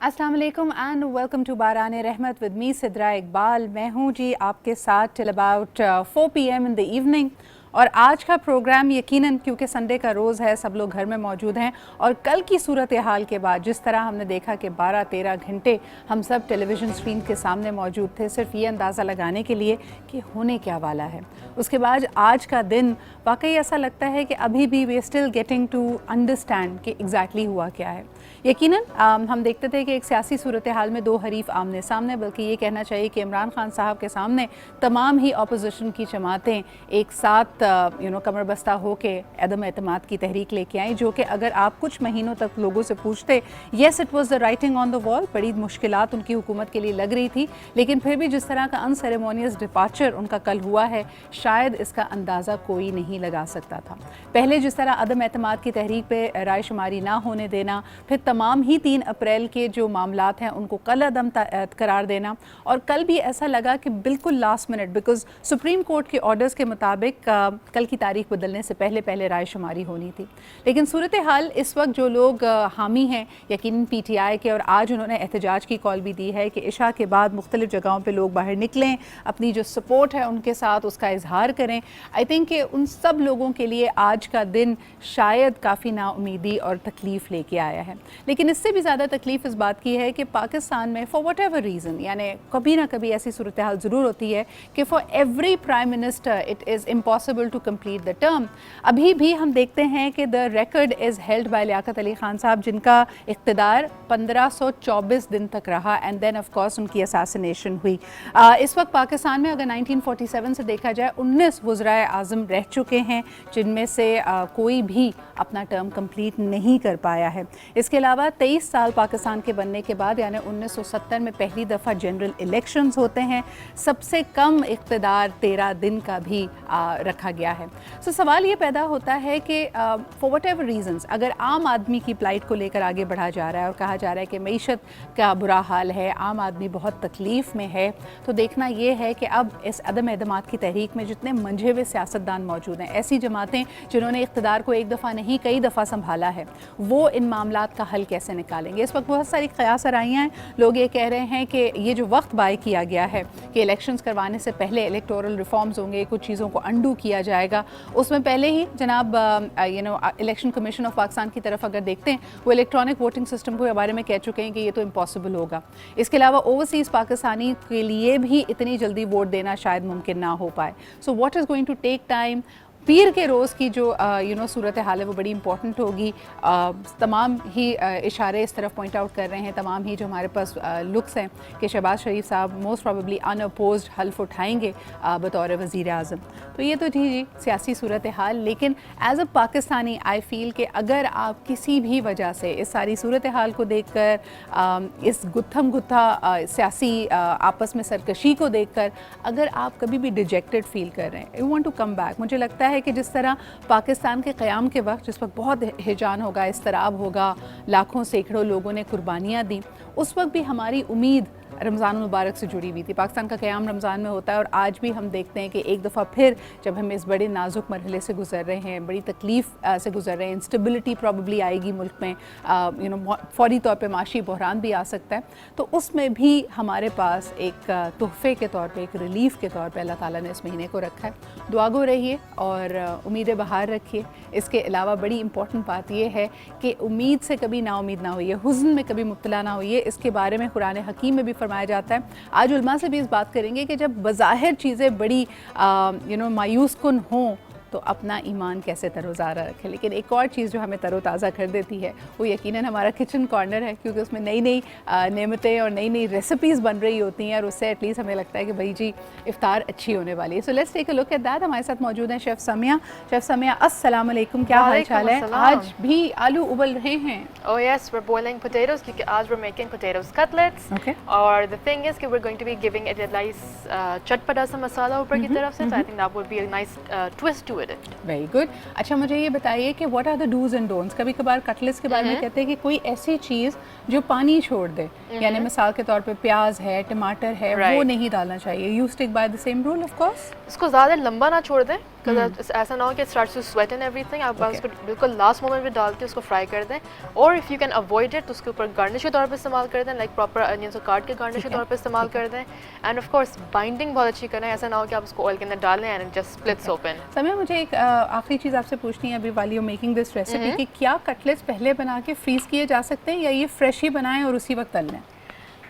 अस्सलाम वालेकुम and welcome to बारान रहमत विद मी सिद्रा इकबाल। मैं हूँ जी आपके साथ till about 4 PM in the evening. और आज का प्रोग्राम यकीनन क्योंकि संडे का रोज़ है, सब लोग घर में मौजूद हैं और कल की सूरत हाल के बाद जिस तरह हमने देखा कि 12-13 घंटे हम सब टेलीविज़न स्क्रीन के सामने मौजूद थे सिर्फ ये अंदाज़ा लगाने के लिए कि होने क्या वाला है। उसके बाद आज का दिन वाकई ऐसा लगता है कि अभी भी we still getting to understand कि एग्जैक्टली हुआ क्या है। यकीनन हम देखते थे कि एक सियासी सूरत हाल में दो हरीफ आमने सामने, बल्कि ये कहना चाहिए कि इमरान खान साहब के सामने तमाम ही अपोजिशन की जमातें एक साथ कमर बस्ता होके अदम एतमाद की तहरीक लेके आई, जो कि अगर आप कुछ महीनों तक लोगों से पूछते, yes it was the writing on the wall, बड़ी मुश्किलात उनकी हुकूमत के लिए लग रही थी, लेकिन फिर भी जिस तरह का अनसेरेमोनियस डिपार्चर उनका कल हुआ है शायद इसका अंदाज़ा कोई नहीं लगा सकता था। पहले जिस तरह अदम एतमाद की तहरीक पे राय शुमारी ना होने देना, फिर तमाम ही 3 अप्रैल के जो मामलात हैं उनको कल अदम करार देना, और कल भी ऐसा लगा कि बिल्कुल last minute because supreme court के ऑर्डर्स के मुताबिक कल की तारीख बदलने से पहले राय शुमारी होनी थी। लेकिन सूरत हाल इस वक्त जो लोग हामी हैं यकीनन PTI के, और आज उन्होंने एहतजाज की कॉल भी दी है कि इशा के बाद मुख्तलिफ जगहों पर लोग बाहर निकलें, अपनी जो सपोर्ट है उनके साथ उसका इजहार करें। आई थिंक कि उन सब लोगों के लिए आज का दिन शायद काफ़ी नाउमीदी और तकलीफ़ लेके आया है। लेकिन इससे भी ज़्यादा तकलीफ़ इस बात की है कि पाकिस्तान में फॉर वट एवर रीज़न, यानी कभी ना कभी ऐसी सूरत हाल ज़रूर होती है कि for every prime minister it is impossible to complete the term. अभी भी हम देखते हैं कि the record is held by Liaquat Ali Khan sahab, जिनका इक़्तिदार 1524 दिन तक रहा एंड देन ऑफ कोर्स उनकी असैसिनेशन हुई। इस वक्त पाकिस्तान में अगर 1947 से देखा जाए 19 वज़राए आज़म रह चुके हैं, जिनमें से कोई भी अपना टर्म कंप्लीट नहीं कर पाया है। इसके अलावा 23 साल पाकिस्तान के बनने के बाद यानी 1970 में पहली दफ़ा जनरल इलेक्शंस होते हैं। सबसे कम इक़्तिदार 13 दिन का भी रखा गया है। सो सवाल ये पैदा होता है कि फॉर वट एवर रीजंस अगर आम आदमी की प्लाइट को लेकर आगे बढ़ा जा रहा है और कहा जा रहा है कि मईशत का बुरा हाल है, आम आदमी बहुत तकलीफ़ में है, तो देखना ये है कि अब इस अदम एतमाद की तहरीक में जितने मंझे हुए सियासतदान मौजूद हैं, ऐसी जमातें जिन्होंने इक़्तिदार को एक दफ़ा नहीं कई दफ़ा संभाला है, वो इन मामलात का हल कैसे निकालेंगे। इस वक्त बहुत सारी क़यास आराइयाँ हैं। लोग ये कह रहे हैं कि ये जो वक्त बाय किया गया है कि इलेक्शंस करवाने से पहले इलेक्टोरल रिफॉर्म्स होंगे, कुछ चीज़ों को अंडू किया जाएगा, उसमें पहले ही जनाब इलेक्शन कमीशन ऑफ पाकिस्तान की तरफ अगर देखते हैं, वो इलेक्ट्रॉनिक वोटिंग सिस्टम के बारे में कह चुके हैं कि ये तो इम्पॉसिबल होगा। इसके अलावा ओवरसीज़ पाकिस्तानी के लिए भी इतनी जल्दी वोट देना शायद मुमकिन ना हो पाए। So what is going to take time. पीर के रोज़ की जो सूरत हाल है वो बड़ी इंपॉर्टेंट होगी। तमाम ही इशारे इस तरफ पॉइंट आउट कर रहे हैं, तमाम ही जो हमारे पास लुक्स हैं कि शहबाज शरीफ साहब मोस्ट प्रॉबेबली अनअपोज्ड हल्फ उठाएंगे बतौर वज़ीर आज़म। तो ये तो थी जी सियासी सूरत हाल। लेकिन as a Pakistani I feel कि अगर आप किसी भी वजह से इस सारी सूरत हाल को देख कर, इस गुत्थम गुत्था सियासी आपस में सरकशी को देख कर अगर आप कभी भी डिजेक्टेड फ़ील कर रहे हैं, you want to come back, मुझे लगता है कि जिस तरह पाकिस्तान के क़याम के वक्त जिस वक्त बहुत हिजान होगा, इस्तराब होगा, लाखों सैकड़ों लोगों ने कुर्बानियाँ दी, उस वक्त भी हमारी उम्मीद रमज़ान मुबारक से जुड़ी हुई थी। पाकिस्तान का क़याम रमज़ान में होता है और आज भी हम देखते हैं कि एक दफ़ा फिर जब हम इस बड़े नाजुक मरहले से गुज़र रहे हैं, बड़ी तकलीफ़ से गुज़र रहे हैं, इंस्टेबिलिटी प्रॉबली आएगी मुल्क में, फ़ौरी तौर पे माशी बहरान भी आ सकता है, तो उसमें भी हमारे पास एक तोहफ़े के तौर पे, एक रिलीफ़ के तौर पे अल्लाह ताला ने इस महीने को रखा है। दुआगो रहिए और उम्मीदें बहार रखिए। इसके अलावा बड़ी इंपॉर्टेंट बात यह है कि उम्मीद से कभी नाउमीद ना होइए, हुज़्न में कभी मुब्तला ना होइए। इसके बारे में कुरान हकीम में भी फरमाया जाता है। आज उलमा से भी इस बात करेंगे कि जब बज़ाहिर चीज़ें बड़ी मायूस कुन हों तो अपना ईमान कैसे तरोज़ारा रखें। लेकिन एक और चीज़ जो हमें तरोताज़ा कर देती है वो यकीनन हमारा किचन कॉर्नर है, क्योंकि उसमें नई नई नेमतें और नई नई रेसिपीज़ बन रही होती हैं और उससे एटलीस्ट हमें लगता है कि भाई जी इफ्तार अच्छी होने वाली है। So let's take a look at that. हमारे साथ मौजूद हैं शेफ़ समिया। शेफ़ समिया, अस्सलाम वालेकुम, क्या हाल चाल है? आज भी आलू उबल रहे हैं? Oh yes, we're boiling potatoes क्योंकि आज we're making potatoes cutlets. Okay. और the thing is कि we're going to be giving it a nice चटपटा सा मसाला ऊपर की तरफ से, so I think that would be a nice twist to it. Very good. अच्छा, मुझे ये बताइए कि what are the dos and don'ts. कभी कभार कटलेट्स के बारे में कहते हैं कि कोई ऐसी चीज़ जो पानी छोड़ दे, यानी मिसाल के तौर पे प्याज है, टमाटर है, वो नहीं डालना चाहिए। You stick by the same rule of course? इसको ज़्यादा लंबा ना छोड़ दें, बिकॉज ऐसा ना हो कि it starts to sweat and everything. आप उसको बिल्कुल लास्ट मोमेंट में डाल के उसको फ्राई कर दें, और if you can avoid it तो उसके ऊपर गार्निश के तौर पर इस्तेमाल कर दें, लाइक प्रॉपर अनियंस को काट के गार्निश के तौर पर इस्तेमाल कर दें। एंड ऑफ कोर्स बाइंडिंग बहुत अच्छी करें, ऐसा ना हो कि आप उसको ऑयल के अंदर डालें एंड जस्ट स्प्लिट्स ओपन। समय मुझे एक आखिरी चीज़ आपसे पूछनी है अभी वाली यू मेकिंग दिस रेसिपी कि क्या कटलेट्स पहले बना के फ्रीज किए जा सकते हैं या ये फ्रेश ही बनाएं और उसी वक्त तल लें?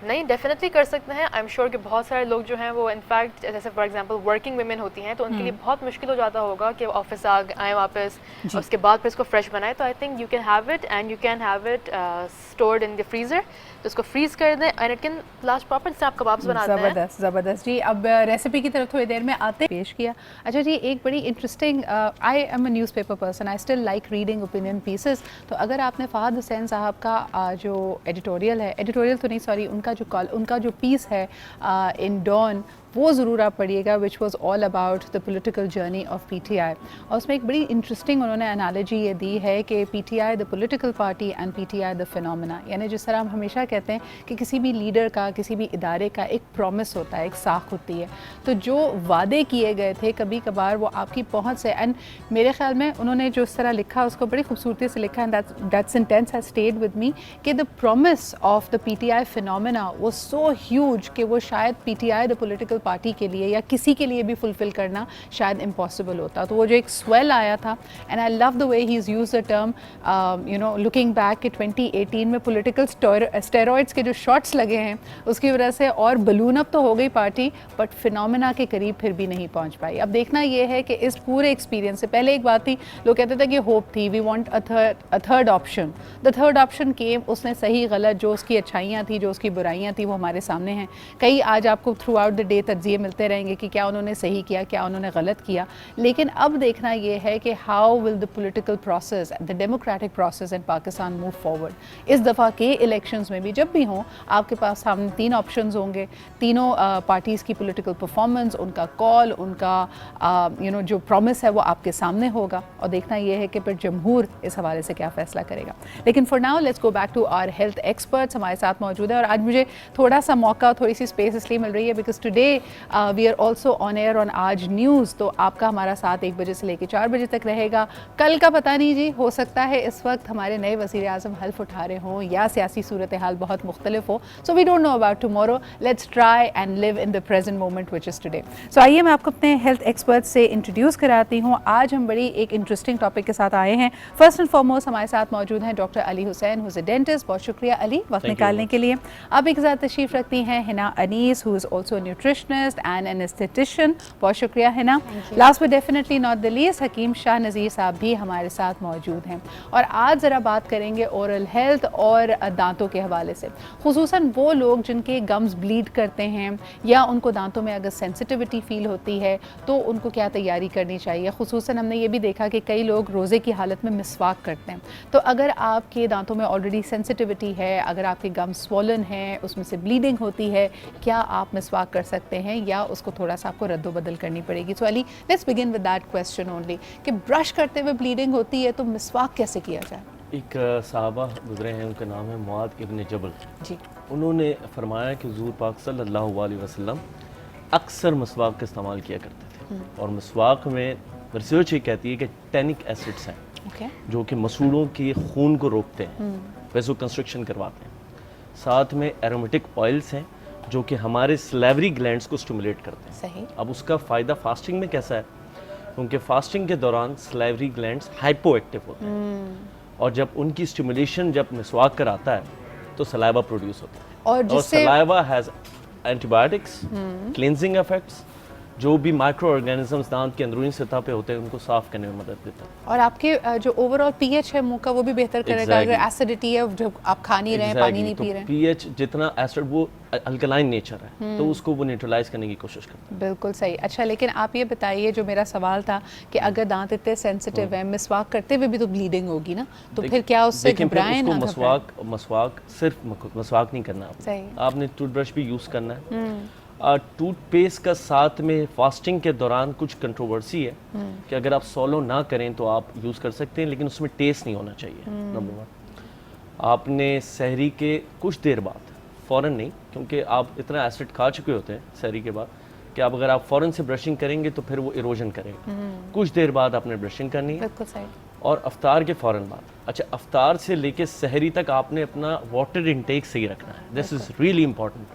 नहीं, डेफिनेटली कर सकते हैं। आई एम श्योर कि बहुत सारे लोग जो हैं वो इनफैक्ट जैसे फॉर एग्जांपल वर्किंग वुमेन होती हैं तो उनके लिए बहुत मुश्किल हो जाता होगा कि ऑफिस आए वापस, उसके बाद फिर इसको फ्रेश बनाए। तो I think you can have it and you can have it stored in the freezer. तो इसको फ्रीज कर दें and it can last proper, जैसे आप कबाब्स बनाते हैं। ज़बरदस्त ज़बरदस्त जी। अब रेसिपी की तरफ थोड़ी देर में आते पेश किया। अच्छा जी, एक बड़ी interesting, I am a newspaper person, I still like reading opinion pieces. तो अगर आपने फ़हद हुसैन साहब का जो एडिटोरियल तो नहीं सॉरी, उनका जो पीस है इन डॉन, वो ज़रूर आप पढ़िएगा, which was all about the political journey of PTI। और उसमें एक बड़ी इंटरेस्टिंग उन्होंने एनालॉजी ये दी है कि PTI the political party and PTI the phenomena. यानी जिस तरह हम हमेशा कहते हैं कि किसी भी लीडर का, किसी भी इदारे का एक प्रॉमिस होता है, एक साख होती है, तो जो वादे किए गए थे कभी कभार वो आपकी पहुँच से, एंड मेरे ख्याल में उन्होंने जो इस तरह लिखा उसको बड़ी खूबसूरती से लिखा, and that sentence has stayed with me कि the promise of the PTI phenomena was so huge कि वो शायद PTI द पोलिटिकल पार्टी के लिए या किसी के लिए भी फुलफिल करना शायद इम्पॉसिबल होता। तो वो जो एक स्वेल आया था, and I love the way he is use the term, you know, looking back कि 2018 में पॉलिटिकल स्टेरॉइड्स के जो शॉट्स लगे हैं उसकी वजह से और बलून अप तो हो गई पार्टी, बट फिनोमेना के करीब फिर भी नहीं पहुंच पाई। अब देखना ये है कि इस पूरे एक्सपीरियंस से पहले एक बात थी, लोग कहते थे कि होप थी, we want a third option. The third option came, उसने सही गलत, जो उसकी अच्छाइयाँ थी, जो उसकी बुराइयाँ थी, वो हमारे सामने हैं। कई आज आपको थ्रू आउट द डे तज्जिए मिलते रहेंगे कि क्या उन्होंने सही किया, क्या उन्होंने गलत किया, लेकिन अब देखना ये है कि how will the political process, the democratic process in Pakistan move forward. इस दफ़ा के इलेक्शंस में भी जब भी हों, आपके पास सामने 3 ऑप्शंस होंगे, तीनों पार्टीज़ की पॉलिटिकल परफॉर्मेंस, उनका कॉल, उनका यू नो जो प्रॉमिस है वो आपके सामने होगा, और देखना ये है कि फिर जमहूर इस हवाले से क्या फ़ैसला करेगा। लेकिन for now let's go back to our health experts, हमारे साथ मौजूद है। और आज मुझे थोड़ा सा मौका, थोड़ी सी स्पेस इसलिए मिल रही है because today we are also on air on Aaj news. तो आपका हमारा साथ 1 बजे से लेकर 4 बजे तक रहेगा। कल का पता नहीं जी, हो सकता है इस वक्त हमारे नए वज़ीर आज़म हल्फ उठा रहे हों या सियासी सूरत हाल बहुत मुख्तलिफ हो, so we don't know about tomorrow. Let's try and live in the present moment which is today. So आइए मैं आपको अपने हेल्थ एक्सपर्ट से इंट्रोड्यूस कराती हूँ। आज हम बड़ी एक इंटरेस्टिंग टॉपिक के साथ आए हैं। फर्स्ट एंड फॉरमोस्ट हमारे साथ मौजूद हैं doctor Ali Hussain, who is a dentist. बहुत शुक्रिया अली वक्त निकालने के लिए। अब एक साथ तशरीफ़ रखती हैं Hina Anees, who is also nutritionist and anaesthetician. बहुत शुक्रिया Hina. Last but definitely not the least, Hakeem Shah Nazeer sahab भी हमारे साथ मौजूद हैं। और आज ज़रा बात करेंगे ओरल हेल्थ और दांतों के हवाले से, खुसूसन वो लोग जिनके गम्स ब्लीड करते हैं या उनको दांतों में अगर सेंसिटिविटी फील होती है तो उनको क्या तैयारी करनी चाहिए। खुसूसन हमने ये भी देखा कि कई लोग रोज़े की हालत में मिसवाक करते हैं। तो अगर आपके दांतों में ऑलरेडी सेंसिटिविटी है, अगर आपके गम्स स्वॉलन हैं, उसमें से ब्लीडिंग होती है, क्या आप मिसवाक कर सकते हैं या उसको थोड़ा सा आपको रद्दो बदल करनी पड़ेगी? So Ali, let's begin with that question only कि ब्रश करते हुए ब्लीडिंग होती है तो मिसवाक कैसे किया जाए? एक साहबा गुजरे हैं, उनका नाम है मुआद इब्न जबल जी। उन्होंने फरमाया कि हुज़ूर पाक सल्लल्लाहु अलैहि वसल्लम अक्सर मिसवाक का इस्तेमाल किया करते थे। और मिसवाक में रिसर्च ये कहती है कि टैनिक एसिड्स हैं जो कि मसूड़ों के खून को रोकते हैं, वैसो कंस्ट्रक्शन करवाते हैं। साथ में एरोमेटिक ऑयल्स हैं जो कि हमारे स्लेवरी ग्लैंड्स को स्टिमुलेट करते हैं। सही। अब उसका फ़ायदा फास्टिंग में कैसा है? क्योंकि फास्टिंग के दौरान स्लेवरी ग्लैंड्स हाइपो एक्टिव होते हैं और जब उनकी स्टिमुलेशन जब मिसवाक कराता है तो सलाइवा प्रोड्यूस होता है और saliva has antibiotics, cleansing effects, जो भी माइक्रो ऑर्गेनिजम्स दांत की अंदरूनी सतह पे होते हैं उनको साफ करने में मदद देता है। और आपके जो ओवरऑल पीएच है मुंह का वो भी बेहतर करेगा। अगर एसिडिटी है, जो आप खा नहीं रहे हैं, पानी नहीं पी रहे हैं, पीएच जितना एसिड, वो अल्कलाइन नेचर है तो उसको वो न्यूट्रलाइज करने की कोशिश करता है। बिल्कुल सही। अच्छा, लेकिन आप ये बताइए, जो मेरा सवाल था कि अगर दांत इतने सेंसिटिव है, मिसवाक करते हुए भी तो ब्लीडिंग होगी ना, तो फिर क्या उससे घबराएं ना? मसवाक सिर्फ मसवाक नहीं करना आपने टूथब्रश भी यूज़ करना है। टूथपेस्ट का साथ में फास्टिंग के दौरान कुछ कंट्रोवर्सी है कि अगर आप सॉलो ना करें तो आप यूज़ कर सकते हैं, लेकिन उसमें टेस्ट नहीं होना चाहिए। नंबर 1, आपने सहरी के कुछ देर बाद, फ़ौरन नहीं, क्योंकि आप इतना एसिड खा चुके होते हैं सहरी के बाद, कि अब अगर आप फ़ौरन से ब्रशिंग करेंगे तो फिर वो इरोजन करेगा। कुछ देर बाद आपने ब्रशिंग करनी है बिल्कुल सही। और अफ्तार के फ़ौरन बाद, अच्छा अफ्तार से लेके सहरी तक आपने अपना वाटर इंटेक सही रखना है। This is really important.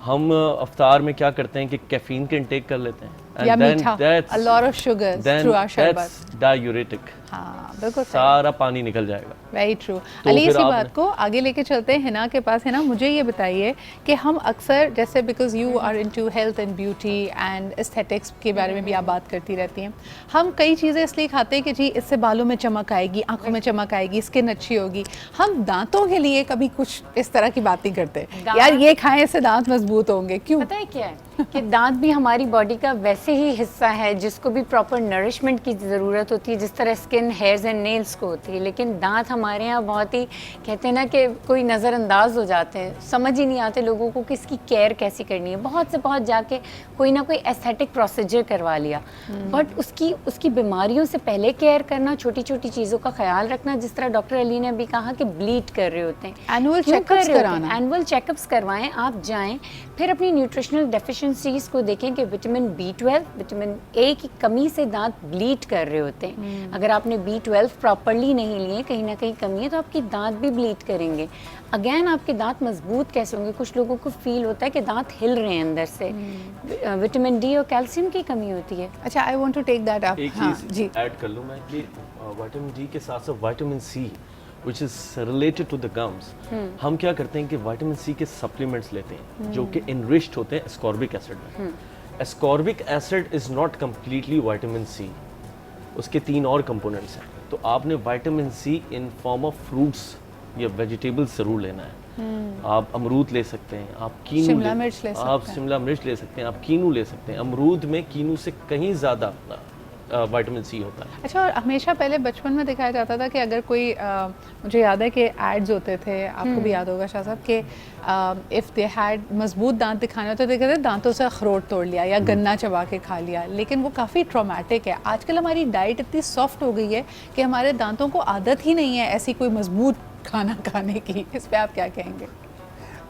हम अफ्तार में क्या करते हैं कि कैफीन के इंटेक कर लेते हैं या मीठा, a lot of sugars through our शरबत। डायूरेटिक, हाँ बिल्कुल सही। सारा पानी निकल जाएगा। Very true. तो अली, फिर इसी आपने- बात को आगे लेके चलते हैं हिना के पास। हिना, मुझे ये बताइए कि हम अक्सर, जैसे because you are into health and beauty and aesthetics के बारे में भी आप बात करती रहती हैं, हम कई चीज़ें इसलिए खाते हैं कि जी इससे बालों में चमक आएगी, आंखों में चमक आएगी, स्किन अच्छी होगी। हम दांतों के लिए कभी कुछ इस तरह की बात नहीं करते, यार ये खाएं इससे दांत मजबूत होंगे। क्यों? पता है क्या है कि दांत भी हमारी बॉडी का वैसे ही हिस्सा है जिसको भी प्रॉपर नरिशमेंट की ज़रूरत होती है, जिस तरह स्किन, हेयर्स एंड नेल्स को होती है। लेकिन दांत हमारे यहाँ बहुत ही, कहते हैं ना कि कोई नज़रअंदाज हो जाते हैं, समझ ही नहीं आते लोगों को कि इसकी केयर कैसी करनी है। बहुत से बहुत जाके कोई ना कोई एस्थेटिक प्रोसीजर करवा लिया, बट उसकी बीमारियों से पहले केयर करना, छोटी छोटी चीज़ों का ख्याल रखना, जिस तरह डॉक्टर अली ने भी कहा कि ब्लीड कर रहे होते हैं, एनुअल क्यों कर चेकअप्स रहे होते हैं? कराना। एनुअल चेकअप्स करवाएं, आप जाएं, फिर अपनी न्यूट्रिशनल डेफिशिएंसीज को देखें कि विटामिन B12, विटामिन A की कमी से दांत ब्लीड कर रहे होते हैं। अगर आपने B12 प्रॉपर्ली नहीं लिए, कहीं ना कहीं कमी है, तो आपके दांत भी ब्लीड करेंगे। अगेन आपके दांत मजबूत कैसे होंगे? कुछ लोगों को फील होता है कि दांत हिल रहे हैं अंदर से, विटामिन D और कैल्शियम की कमी होती है। अच्छा, I want to take that up. एक हाँ चीज़ जी, ऐड कर लूँ मैं कि विटामिन डी के साथ साथ vitamin C which is related to the gums, हम क्या करते हैं कि विटामिन सी के सप्लीमेंट्स लेते हैं जो कि enriched होते हैं ascorbic acid में। ascorbic acid is not completely vitamin C, उसके 3 और कंपोनेंट्स हैं। तो आपने vitamin C in form of fruits या वेजिटेबल्स ज़रूर लेना है। आप अमरूद ले सकते हैं, आप कीनू शिमला मिर्च ले सकते आप हैं। शिमला मिर्च ले सकते हैं, आप कीनू ले सकते हैं। अमरूद में कीनू से कहीं ज़्यादा विटामिन सी होता है। अच्छा, और हमेशा पहले बचपन में दिखाया जाता था कि अगर कोई मुझे याद है कि एड्स होते थे, आपको भी याद होगा शाह साहब, कि इफ़ दे हैड मजबूत दांत दिखाने होते थे, कहते दांतों से अखरोट तोड़ लिया या गन्ना चबा के खा लिया। लेकिन वो काफ़ी ट्रॉमेटिक है। आजकल हमारी डाइट इतनी सॉफ्ट हो गई है कि हमारे दांतों को आदत ही नहीं है ऐसी कोई मजबूत खाना खाने की। इस पर आप क्या कहेंगे?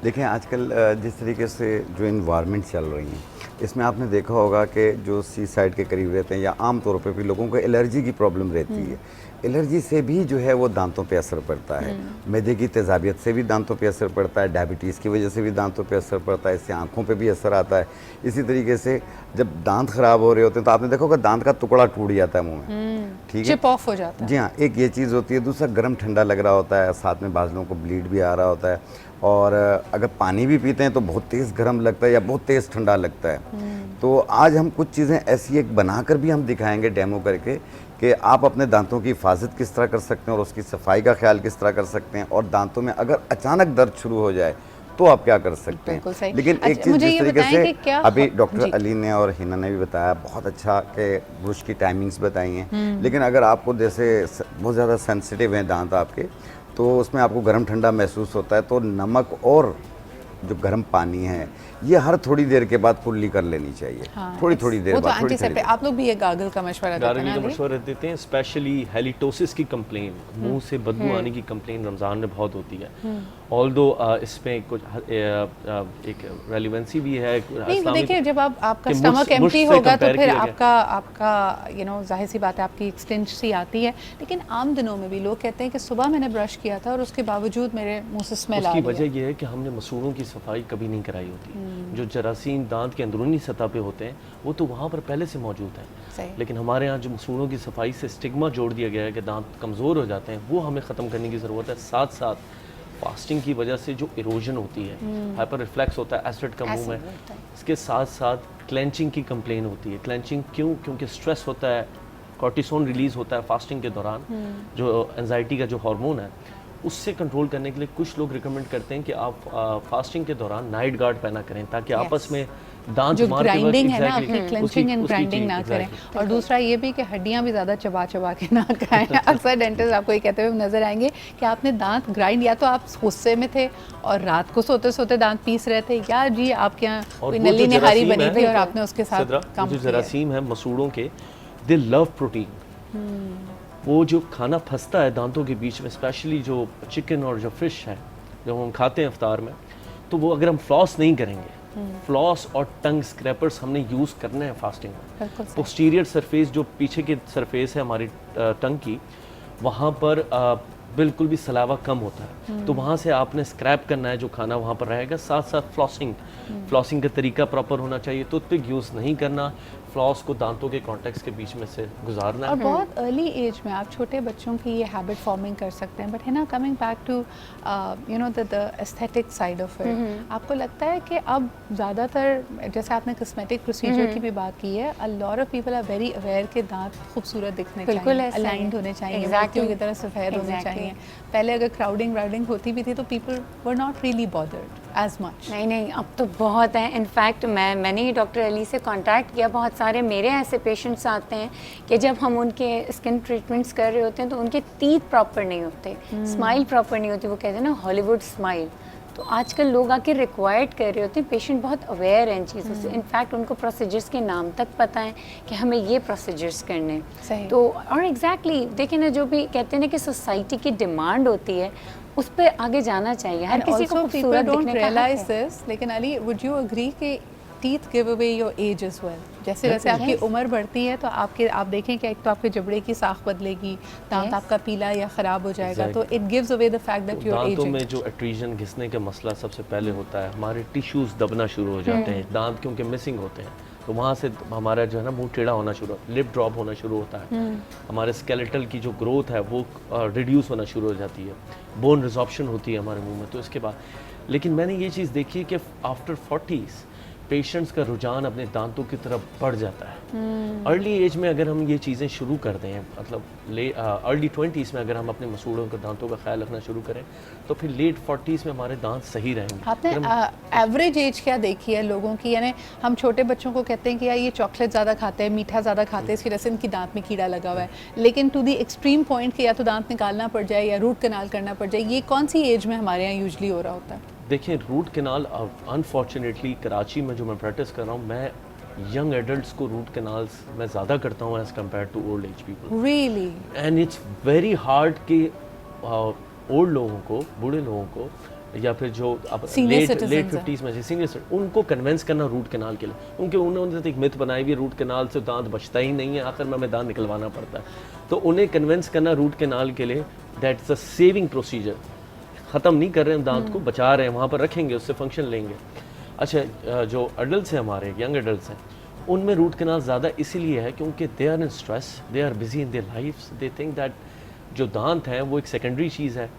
देखें, आजकल जिस तरीके से जो इन्वायरमेंट चल रही हैं, इसमें आपने देखा होगा कि जो सी साइड के करीब रहते हैं या आम तौर पे भी लोगों को एलर्जी की प्रॉब्लम रहती है। एलर्जी से भी जो है वो दांतों पे असर पड़ता है, मैदे की तेज़ाबियत से भी दांतों पे असर पड़ता है, डायबिटीज़ की वजह से भी दांतों पे असर पड़ता है, इससे आँखों पे भी असर आता है। इसी तरीके से जब दांत ख़राब हो रहे होते हैं तो आपने देखा होगा दांत का टुकड़ा टूट जाता है मुँह में, ठीक है, चिप ऑफ हो जाता है। जी हाँ, एक ये चीज़ होती है। दूसरा, गर्म ठंडा लग रहा होता है, साथ में बाज़ लोगों को ब्लीड भी आ रहा होता है, और अगर पानी भी पीते हैं तो बहुत तेज़ गर्म लगता है या बहुत तेज़ ठंडा लगता है। तो आज हम कुछ चीज़ें ऐसी एक बनाकर भी हम दिखाएंगे डेमो करके कि आप अपने दांतों की हिफाजत किस तरह कर सकते हैं और उसकी सफाई का ख्याल किस तरह कर सकते हैं, और दांतों में अगर अचानक दर्द शुरू हो जाए तो आप क्या कर सकते बिल्कुल सही। हैं। लेकिन एक अच्छा, चीज़ मुझे जिस ये तरीके बताएं से कि क्या अभी डॉक्टर जी। अली ने और हिना ने भी बताया, बहुत अच्छा कि ब्रश की टाइमिंग्स बताई हैं। लेकिन अगर आपको जैसे बहुत ज़्यादा सेंसिटिव हैं दांत आपके, तो उसमें आपको गर्म ठंडा महसूस होता है, तो नमक और जो गर्म पानी है ये हर थोड़ी देर के बाद कुल्ली कर लेनी चाहिए। हाँ, थोड़ी थोड़ी देर वो तो बाद, थोड़ी थोड़ी एंटीसेप्टिक। आप लोग भी ये गागल का मशवरा देते हैं गार्गल ना का अली? मशवरा देते हैं। स्पेशली हेलिटोसिस की कंप्लेन, मुंह से बदबू आने की कंप्लेन रमज़ान में बहुत होती है। ऑल्दो इसमें कुछ एक रेलिवेंसी भी है। नहीं, वो देखिए, जब आपका कि स्टमक मुझ एम्प्टी से होगा तो compare फिर किया गया। आपका जाहिर सी बात है आपकी एक स्टिंच सी आती है। लेकिन आम दिनों में भी लोग कहते हैं कि सुबह मैंने ब्रश किया था और उसके बावजूद मेरे मुंह से स्मेल आ उसकी रही है। वजह यह है कि हमने मसूड़ों की सफाई कभी नहीं कराई होती। जो जरासीम दांत के अंदरूनी सतह पे होते हैं वो तो वहाँ पर पहले से मौजूद सही। हैं, लेकिन हमारे यहाँ जो मसूड़ों की सफाई से स्टिग्मा जोड़ दिया गया है कि दांत कमज़ोर हो जाते हैं, वो हमें ख़त्म करने की ज़रूरत है। साथ साथ फास्टिंग की वजह से जो इरोजन होती है, हाइपर रिफ्लेक्स होता है एसिड का मुंह में, इसके साथ साथ क्लेंचिंग की कंप्लेन होती है। क्लेंचिंग क्यों? क्योंकि स्ट्रेस होता है, कॉर्टिसोन रिलीज़ होता है फास्टिंग के दौरान, जो एंजाइटी का जो हार्मोन है, उससे कंट्रोल करने के लिए कुछ लोग रिकमेंड करते हैं कि आप फास्टिंग के दौरान नाइट गार्ड पहना करें, ताकि आपस में दांत जो मारते वक्त ग्राइंडिंग है ना, exactly, अपनी क्लेंचिंग एंड उसकी ग्राइंडिंग चीज़, ना करें। exactly। और दूसरा ये भी कि हड्डियां भी ज़्यादा चबा चबा के ना खाएं। अक्सर डेंटिस्ट आपको ये कहते हुए नजर आएंगे कि आपने दांत ग्राइंड, या तो आप गुस्से में थे और रात को सोते सोते दांत पीस रहे थे, या जी आपके यहाँ और कोई वो जो नली निहारी जरासीम बनी है, थी और आपने उसके साथ सिद्रा, काम जो किया। जरासीम है मसूड़ों के, दे लव प्रोटीन। वो जो खाना फंसता है दांतों के बीच में, स्पेशली जो चिकन और जो फिश है, जब हम खाते हैं इफ्तार में, तो वो अगर हम फ्लॉस नहीं करेंगे, फ्लॉस और टंग स्क्रैपर्स हमने यूज़ करने हैं फास्टिंग में। बिल्कुल सही। पोस्टीरियर सरफेस जो पीछे की सरफेस है हमारी टंग की, वहाँ पर बिल्कुल भी सलावा कम होता है, तो वहाँ से आपने स्क्रैप करना है जो खाना वहाँ पर रहेगा। साथ साथ फ्लॉसिंग का तरीका प्रॉपर होना चाहिए, टूथपिक यूज़ नहीं करना, फ्लॉस को दांतों के कॉन्टेक्ट्स के बीच में से गुजारना और है। बहुत अर्ली एज में आप छोटे बच्चों की ये हैबिट फॉर्मिंग कर सकते हैं। बट है ना, coming back to you know the aesthetic side of it, आपको लगता है कि अब ज़्यादातर, जैसे आपने कॉस्मेटिक प्रोसीजर की भी बात की है, a lot of people are very aware कि दांत खूबसूरत दिखने बिल्कुल चाहिए, ऐसा है। अलाइंड होने चाहिए, Exactly. मोतियों की तरह सफ़ेद होने Exactly. चाहिए। पहले अगर क्राउडिंग होती भी थी तो people were not really bothered as much. नहीं, अब तो बहुत है। इनफैक्ट मैंने ही डॉक्टर अली से कांटेक्ट किया। बहुत सारे मेरे ऐसे पेशेंट्स आते हैं कि जब हम उनके स्किन ट्रीटमेंट्स कर रहे होते हैं तो उनके टीथ प्रॉपर नहीं होते, स्माइल प्रॉपर नहीं होती, वो कहते हैं ना हॉलीवुड स्माइल। तो आजकल लोग आके रिक्वायर्ड कर रहे होते हैं। पेशेंट बहुत अवेयर हैं इन चीज़ों से। इनफैक्ट उनको प्रोसीजर्स के नाम तक पता है कि हमें ये प्रोसीजर्स करने हैं। सही। तो और एग्जैक्टली देखिए ना, जो भी कहते हैं ना कि सोसाइटी की डिमांड होती है उस पर आगे जाना चाहिए। हर किसी को खूबसूरत दिखने का हक है। दिस, लेकिन अली, वुड यू एग्री कि teeth give away your age as well? जैसे जैसे आपकी Yes. उम्र बढ़ती है तो आप देखें कि एक तो आपके जबड़े की साख बदलेगी, दांत Yes. आपका पीला या ख़राब हो जाएगा, Exactly. तो it gives away the fact that you are दांतों एजिंग। में जो एट्रीजन घिसने का मसला सबसे पहले होता है, हमारे टिश्यूज दबना शुरू हो जाते हैं, दांत क्योंकि मिसिंग होते हैं, तो वहाँ से हमारा जो है ना मुंह टेढ़ा होना शुरू, लिप ड्रॉप होना शुरू होता है, हमारे स्केलेटल की जो ग्रोथ है वो रिड्यूस होना शुरू हो जाती है, बोन रिजॉर्प्शन होती है हमारे मुंह में। तो इसके बाद लेकिन मैंने ये चीज़ देखी है कि आफ्टर 40s पेशेंट्स का रुझान अपने दांतों की तरफ बढ़ जाता है। अर्ली एज में अगर हम ये चीज़ें शुरू कर दें, मतलब अर्ली 20s में अगर हम अपने मसूड़ों के दांतों का ख्याल रखना शुरू करें तो फिर लेट 40s में हमारे दांत सही रहेंगे। आपने फिर हम- एवरेज एज क्या देखी है लोगों की? यानी हम छोटे बच्चों को कहते हैं कि यार ये चॉकलेट ज़्यादा खाते हैं, मीठा ज़्यादा खाते हैं, इसकी वजह से इनकी दांत में कीड़ा लगा हुआ है, लेकिन टू दी एक्सट्रीम पॉइंट कि या तो दांत निकालना पड़ जाए या रूट कनाल करना पड़ जाए, ये कौन सी एज में हमारे यहाँ यूजली हो रहा होता है? देखिए, रूट कैनाल अनफॉर्चुनेटली कराची में जो मैं प्रैक्टिस कर रहा हूँ, मैं यंग एडल्ट्स को रूट कैनाल्स मैं ज़्यादा करता हूँ as compared to old age people. Really? And it's very hard कि ओल्ड लोगों को, बूढ़े लोगों को, या फिर जो अब Senior लेट citizens हैं। 50s में सीनियर, उनको कन्विंस करना रूट कैनाल के लिए, क्योंकि उन्होंने तो एक मिथ बनाई हुई है रूट कैनाल से दांत बचता ही नहीं है, आखिर में हमें दांत निकलवाना पड़ता है। तो उन्हें कन्विंस करना रूट कैनाल के लिए, दैट्स अ सेविंग प्रोसीजर। ख़त्म नहीं कर रहे हैं दांत को, बचा रहे हैं, वहाँ पर रखेंगे, उससे फंक्शन लेंगे। अच्छा, जो एडल्ट्स हैं हमारे, यंग एडल्ट्स हैं, उनमें रूट कैनाल ज़्यादा इसीलिए है क्योंकि they are in stress, they are busy in their lifes, they think that जो दांत हैं वो एक सेकेंडरी चीज़ है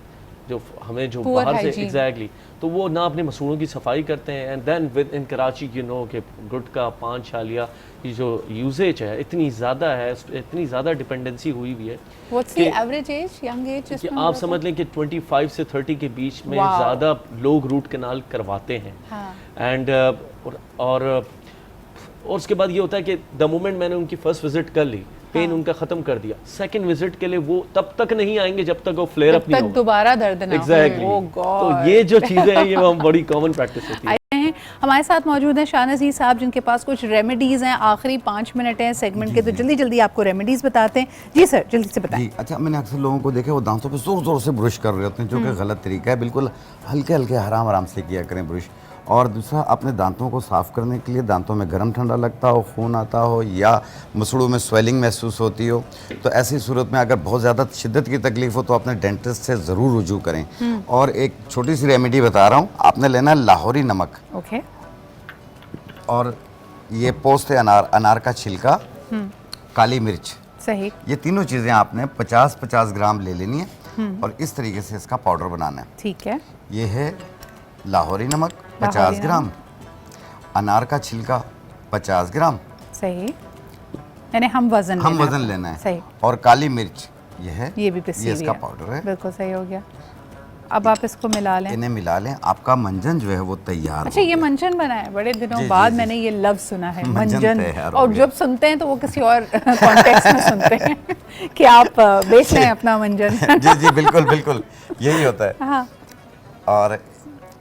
जो हमें जो Poor बाहर से hygiene. एग्जैक्टली तो वो ना अपने मसूड़ों की सफाई करते हैं। And then within Karachi you know कि गुटखा, पान छालिया की जो यूजेज है इतनी ज़्यादा है, इतनी ज़्यादा डिपेंडेंसी हुई हुई है व्हाट्स द कि- एवरेज एज, यंग एज कि जिसमें आप समझ लें कि 25 से 30 के बीच में Wow. ज़्यादा लोग रूट कैनाल करवाते हैं। हाँ। एंड और उसके बाद ये होता है कि द मोमेंट मैंने उनकी फर्स्ट विजिट कर ली, पेन उनका ख़त्म कर दिया, सेकंड विजिट के लिए वो तब तक नहीं आएंगे जब तक वो फ्लेयर जब अप नहीं तक होगा। दोबारा दर्द ना हो। एग्जैक्टली। Oh God. तो ये जो चीज़ें हैं ये हम बड़ी कॉमन प्रैक्टिस होती है। आए हैं हमारे साथ मौजूद हैं शाह नज़ीर साहब, जिनके पास कुछ रेमेडीज़ हैं। आखिरी 5 मिनट हैं सेगमेंट के, तो जल्दी जल्दी आपको रेमेडीज़ बताते हैं। जी सर, जल्दी से बताएं। जी अच्छा, मैंने अक्सर लोगों को देखा वो दांतों पे जोर जोर से ब्रश कर रहे होते हैं, जो कि गलत तरीका है। बिल्कुल हल्के हल्के आराम आराम से किया करें ब्रश। और दूसरा, अपने दांतों को साफ़ करने के लिए दांतों में गर्म ठंडा लगता हो, खून आता हो या मसूड़ों में स्वेलिंग महसूस होती हो, तो ऐसी सूरत में अगर बहुत ज़्यादा शिद्दत की तकलीफ हो तो अपने डेंटिस्ट से ज़रूर रुजू करें। और एक छोटी सी रेमेडी बता रहा हूँ, आपने लेना है लाहौरी नमक, ओके। और ये पोस्त अनार, अनार का छिलका, काली मिर्च, सही। ये तीनों चीज़ें आपने 50-50 ग्राम ले लेनी है और इस तरीके से इसका पाउडर बनाना है। ठीक है। ये है लाहौरी नमक 50 लाहौरी ग्राम, अनार का छिलका 50 ग्राम, सही, यानी हम वजन लेना है। सही। और काली मिर्च ये है, ये भी पिसी ये हुई इसका है। पाउडर है। बिल्कुल सही हो गया। अब आप इसको मिला लें। इन्हें मिला लें, आपका मंजन जो है वो तैयार अच्छा, हो ये गया। मंजन बना है, बड़े दिनों जी, बाद जी, जी। मैंने ये लफ्ज़ सुना है, मंजन मंजन। तैयार हो और गया। जब सुनते हैं तो वो किसी और कॉन्टेक्स्ट में सुनते हैं कि आप बेच रहे हैं अपना मंजन। जी जी, बिल्कुल बिल्कुल यही होता है। हाँ। और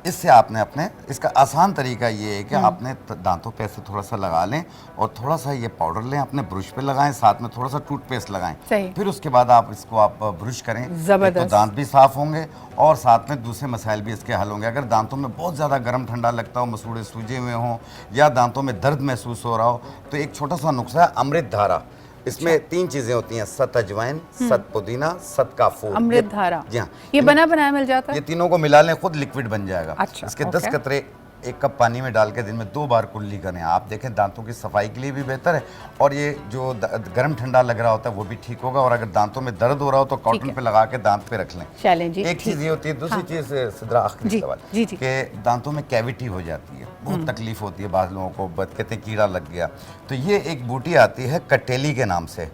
इससे आपने अपने, इसका आसान तरीका ये है कि आपने दांतों पे ऐसे थोड़ा सा लगा लें और थोड़ा सा ये पाउडर लें, अपने ब्रश पे लगाएं, साथ में थोड़ा सा टूथपेस्ट लगाएं, सही। फिर उसके बाद आप इसको आप ब्रश करें, जबरदस्त। तो दांत भी साफ होंगे और साथ में दूसरे मसाइल भी इसके हल होंगे। अगर दांतों में बहुत ज़्यादा गर्म ठंडा लगता हो, मसूड़े सूजे हुए हों या दांतों में दर्द महसूस हो रहा हो, तो एक छोटा सा नुस्खा है अमृत धारा। इसमें 3 चीजें होती हैं, सत अजवाइन, सत पुदीना, सत काफूर। अमृत धारा, जी हाँ, ये बना बनाया मिल जाता है? ये तीनों को मिला लें, खुद लिक्विड बन जाएगा। अच्छा, इसके 10 कतरे 1 कप पानी में डाल के दिन में 2 बार कुल्ली करें। आप देखें दांतों की सफाई के लिए भी बेहतर है और ये जो गर्म ठंडा लग रहा होता है वो भी ठीक होगा। और अगर दांतों में दर्द हो रहा हो तो कॉटन पे लगा के दांत पे रख लें। चलें जी, एक चीज़ ये होती है। दूसरी चीज़ सिद्रा, आखिरी सवाल, जी। कि दांतों में कैविटी हो जाती है, बहुत तकलीफ होती है बाद लोगों को, कहते हैं कीड़ा लग गया। तो ये एक बूटी आती है कटेली के नाम से,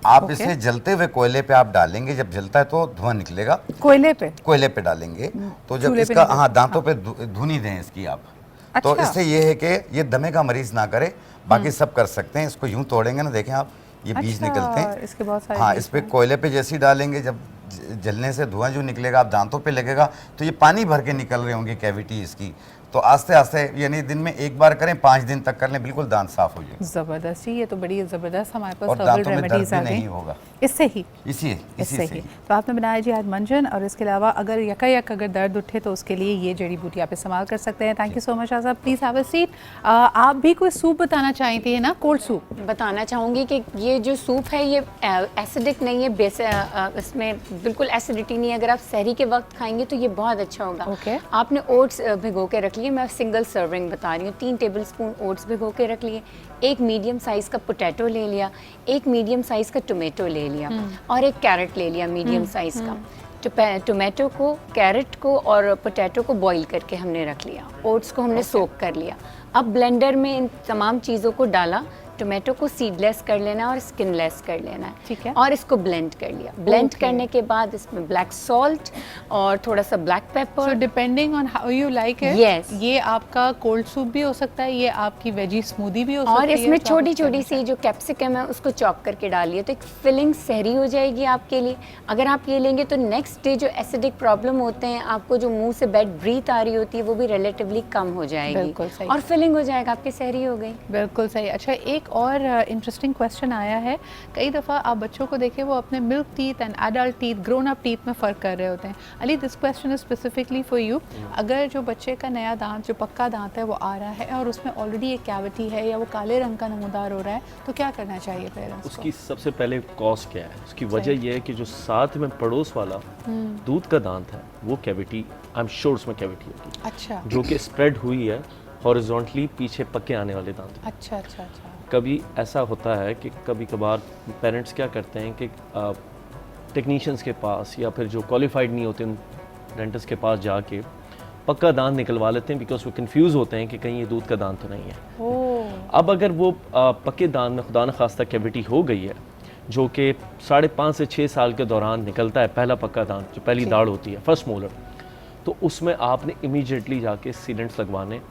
आप इसे जलते हुए कोयले पे आप डालेंगे, जब जलता है तो धुआं निकलेगा। कोयले पे डालेंगे तो जब इसका दांतों पे धुनी दें इसकी आप। तो अच्छा। इससे ये है कि ये दमे का मरीज ना करे, बाकी सब कर सकते हैं। इसको यूं तोड़ेंगे ना, देखें आप, ये बीज अच्छा, निकलते हैं इसके बहुत सारे हाँ, बीज इस पे हैं। कोयले पे जैसे ही डालेंगे, जब जलने से धुआं जो निकलेगा आप दांतों पे लगेगा तो ये पानी भर के निकल रहे होंगे कैविटी इसकी। तो आस्ते आस्ते, यानी दिन में 1 बार करें, 5 दिन तक कर लें, बिल्कुल दांत साफ हो जाए। जबरदस्त, ये तो बड़ी जबरदस्त हमारे पास और हर्बल दांतों में रेमेडीज दर्द आ भी गई नहीं होगा इससे ही। इससे ही तो आपने बनाया जी आज मंजन, और इसके अलावा अगर यकायक अगर दर्द उठे तो उसके लिए ये जड़ी बूटी आप इस्तेमाल कर सकते हैं। Thank you so much Aza, please have a seat. आप भी कोई सूप बताना चाहती थी ना, कोल्ड सूप? बताना चाहूँगी कि ये जो सूप है ये एसिडिक नहीं है, इसमें बिल्कुल एसिडिटी नहीं है। अगर आप सहरी के वक्त खाएंगे तो ये बहुत अच्छा होगा। ओके। आपने ओट्स भिगो के रख लिए, मैं सिंगल सर्विंग बता रही हूँ। 3 टेबलस्पून ओट्स भिगो के रख लिए, 1 मीडियम साइज़ का पोटैटो ले लिया, 1 मीडियम साइज़ का टोमेटो ले लिया और 1 कैरेट ले लिया मीडियम साइज़ का। टोमेटो को, कैरेट को और पोटैटो को बॉईल करके हमने रख लिया। ओट्स को हमने सोक कर लिया। अब ब्लेंडर में इन तमाम चीज़ों को डाला। टोमेटो को सीडलेस कर लेना और स्किनलेस कर लेना है, ठीक है। और इसको ब्लेंड कर लिया। ब्लेंड करने के बाद इसमें ब्लैक सॉल्ट और थोड़ा सा black pepper. So depending on how you like it, Yes. ये आपका कोल्ड सूप भी हो सकता है, ये आपकी वेजी स्मूदी भी हो सकती है। और इसमें तो आप छोटी उसका छोटी सी जो कैप्सिकम है उसको चॉप करके डालिए, तो एक फिलिंग सहरी हो जाएगी आपके लिए। अगर आप ये लेंगे तो नेक्स्ट डे जो एसिडिक प्रॉब्लम होते हैं, आपको जो मुंह से बैड ब्रीथ आ रही होती है, वो भी रिलेटिवली कम हो जाएगी। बिल्कुल सही। और फिलिंग हो जाएगा, आपकी सहरी हो गई। बिल्कुल सही। अच्छा, एक और इंटरेस्टिंग क्वेश्चन आया है। कई दफ़ा आप बच्चों को देखें, वो अपने milk teeth and adult teeth, grown up teeth में फ़र्क कर रहे होते हैं। Ali, this question is specifically for you. अगर जो बच्चे का नया दांत, जो पक्का दांत है, वो आ रहा है और उसमें ऑलरेडी एक कैविटी है या वो काले रंग का नमूदार हो रहा है, तो क्या करना चाहिए पेरेंट्स को? उसकी सबसे पहले कॉज क्या है? उसकी वजह यह है कि जो साथ में पड़ोस वाला दूध का दांत है, वो कैविटी, आई एम श्योर उसमें कैविटी होती है, अच्छा जो कि स्प्रेड हुई है हॉरिजॉन्टली पीछे पक्के आने वाले दांत। अच्छा अच्छा अच्छा। कभी ऐसा होता है कि कभी कभार पेरेंट्स क्या करते हैं कि टेक्नीशियंस के पास या फिर जो क्वालिफाइड नहीं होते उन डेंटिस्ट के पास जाके पक्का दांत निकलवा लेते हैं, बिकॉज वो कंफ्यूज होते हैं कि कहीं ये दूध का दांत तो नहीं है। ओह, अब अगर वो पक्के दांत में खुदा न खास्ता कैविटी हो गई है, जो कि 5.5 से 6 साल के दौरान निकलता है पहला पक्का दांत, जो पहली दाढ़ होती है, फर्स्ट मोलर, तो उसमें आपने इमीडिएटली जाके सीलेंट्स लगवाने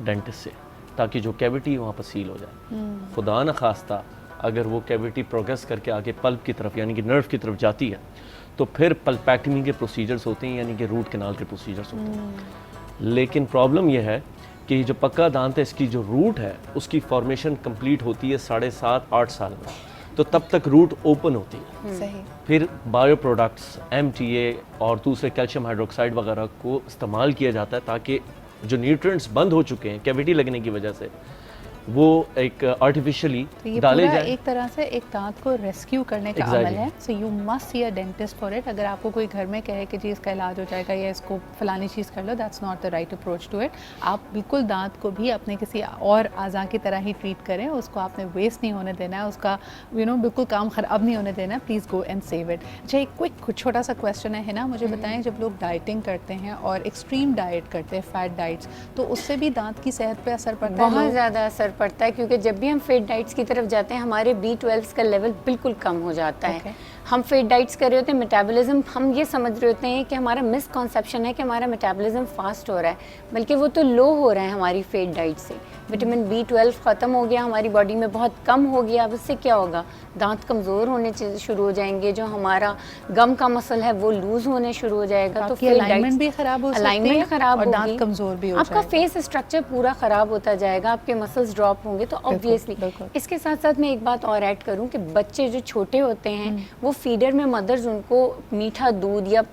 डेंटिस्ट से, ताकि जो कैविटी वहाँ पर सील हो जाए। खुदा न खास्ता अगर वो कैविटी प्रोग्रेस करके आगे पल्प की तरफ यानी कि नर्व की तरफ जाती है, तो फिर पल्पैक्टमी के प्रोसीजर्स होते हैं, यानी कि रूट कैनाल के प्रोसीजर्स होते हैं। लेकिन प्रॉब्लम यह है कि जो पक्का दांत है, इसकी जो रूट है उसकी फॉर्मेशन कंप्लीट होती है 7.5-8 साल में, तो तब तक रूट ओपन होती है। सही। फिर बायो प्रोडक्ट्स MTA और दूसरे कैल्शियम हाइड्रोक्साइड वगैरह को इस्तेमाल किया जाता है, ताकि जो न्यूट्रिएंट्स बंद हो चुके हैं कैविटी लगने की वजह से, वो एक आर्टिफिशियली तो ये डाले पूरा जाए। एक तरह से एक दांत को रेस्क्यू करने का Exactly. अमल है। So you must see a dentist for it. अगर आपको कोई घर में कहे कि जी इसका इलाज हो जाएगा या इसको फलानी चीज़ कर लो, that's not the right approach to it. आप बिल्कुल दांत को भी अपने किसी और आज़ा की तरह ही ट्रीट करें, उसको आपने वेस्ट नहीं होने देना है, उसका बिल्कुल काम ख़राब नहीं होने देना है। Please go and save it. अच्छा, एक क्विक छोटा सा क्वेश्चन है ना, मुझे बताएं, जब लोग डाइटिंग करते हैं और एक्सट्रीम डाइट करते हैं, फैट डाइट्स, तो उससे भी दांत की सेहत पर असर पड़ता है? बहुत ज़्यादा असर पड़ता है, क्योंकि जब भी हम फेट डाइट्स की तरफ जाते हैं, हमारे B12 का लेवल बिल्कुल कम हो जाता है। हम फिट डाइट्स कर रहे होते हैं, मेटाबॉलिज्म हम ये समझ रहे होते हैं कि हमारा मिसकॉन्सेप्शन है कि हमारा मेटाबॉलिज्म फास्ट हो रहा है, बल्कि वो तो लो हो रहा है हमारी फेट डाइट से। विटामिन B12 ख़त्म हो गया हमारी बॉडी में, बहुत कम हो गया। अब इससे क्या होगा, दांत कमज़ोर होने शुरू हो जाएंगे, जो हमारा गम का मसल है वो लूज़ होने शुरू हो जाएगा। तो अलाइनमेंट भी ख़राब हो सकती है, अलाइनमेंट ख़राब और होगी, दांत कमज़ोर भी हो आपका जाएगा। फेस स्ट्रक्चर पूरा ख़राब होता जाएगा, आपके मसल्स ड्रॉप होंगे। तो ऑब्वियसली बिल्कुल। इसके साथ साथ मैं एक बात और ऐड करूं कि बच्चे जो छोटे होते हैं वो फीडर में मदर्स उनको मीठा दूध या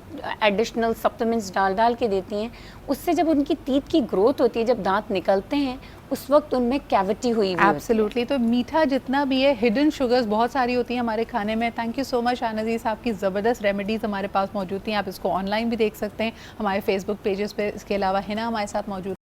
एडिशनल सप्लीमेंट्स डाल डाल के देती हैं, उससे जब उनकी टीथ की ग्रोथ होती है, जब दांत निकलते हैं, उस वक्त उनमें कैविटी हुई हुई होती है। एब्सोल्युटली। तो मीठा जितना भी है, हिडन शुगर्स बहुत सारी होती हैं हमारे खाने में। थैंक यू सो मच शाहनज़ीज़, आपकी ज़बरदस्त रेमेडीज़ हमारे पास मौजूद थी। आप इसको ऑनलाइन भी देख सकते हैं हमारे फेसबुक पेजेस पे। इसके अलावा हिना हमारे साथ मौजूद